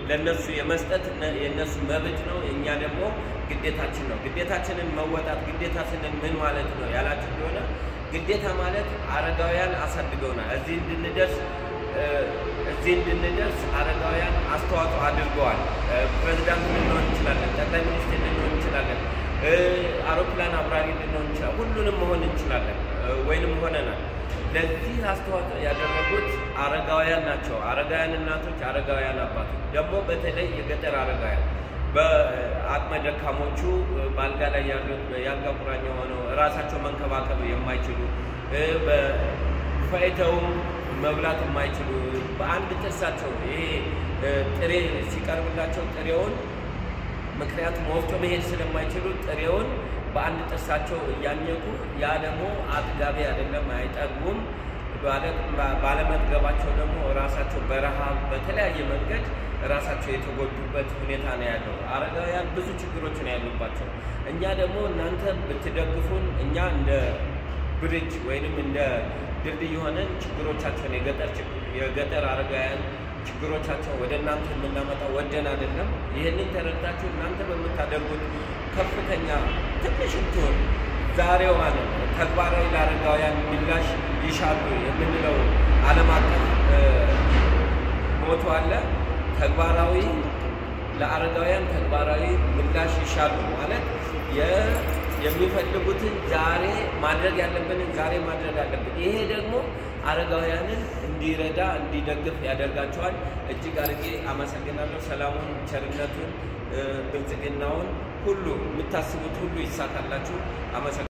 ለነሱ የመስጠት የነሱ መብት ነው እኛ ደግሞ ግዴታችን ነው ግዴታችንን መወጣት ግዴታ ስንል ምን ማለት ነው ያላችሁ እንደሆነ ግዴታ ማለት አረጋውያን አሳድገውናል እዚህ እንድንደርስ አረጋውያን አስተዋጽኦ አድርገዋል ፕሬዝዳንት ልንሆን እንችላለን ጠቅላይ ሚኒስትር ልንሆን እንችላለን አውሮፕላን አብራሪ ልንሆን እንችላለን ሁሉንም መሆን እንችላለን ወይንም ሆነናል ለዚህ አስተዋጽኦ ያደረጉት አረጋውያን ናቸው አረጋውያን እናቶች አረጋውያን አባቶች ደግሞ በተለይ የገጠር አረጋውያን በአቅመ ደካሞቹ ባልጋ ላይ ያሉት ያልጋ ቁራኛ ሆነው ራሳቸው መንከባከብ የማይችሉ በፈይተው መብላት የማይችሉ በአንድ ጥርሳቸው ይሄ ጥሬ ሲቀርብላቸው ጥሬውን ምክንያቱም ወፍጮ መሄድ ስለማይችሉ ጥሬውን በአንድ ጥርሳቸው ያኘኩ ያ ደግሞ አጥጋቢ አይደለም አይጠግቡም ባለመጥገባቸው ደግሞ ራሳቸው በረሃብ በተለያየ መንገድ ራሳቸው የተጎዱበት ሁኔታ ነው ያለው አረጋውያን ብዙ ችግሮች ነው ያሉባቸው እኛ ደግሞ እናንተ ብትደግፉን እኛ እንደ ብሪጅ ወይንም እንደ ድልድይ ሆነን ችግሮቻቸውን የገጠር አረጋውያን ችግሮቻቸው ወደ እናንተ የምናመጣው ወደን አይደለም ይሄንን ተረድታችሁ እናንተ በመታደርጉት ከፍተኛ ትንሽም ትሆን ዛሬው ማለት ተግባራዊ ለአረጋውያን ምላሽ ይሻሉ የምንለው ዓለም አቀፍ ሞቶ አለ ተግባራዊ ለአረጋውያን ተግባራዊ ምላሽ ይሻሉ ማለት የሚፈልጉትን ዛሬ ማድረግ ያለብንን ዛሬ ማድረግ አለብን ይሄ ደግሞ አረጋውያንን እንዲረዳ እንዲደግፍ ያደርጋቸዋል እጅግ አርጌ አመሰግናለሁ ሰላሙን ቸርነቱን ብልጽግናውን ሁሉ የምታስቡት ሁሉ ይሳካላችሁ አመሰግናለሁ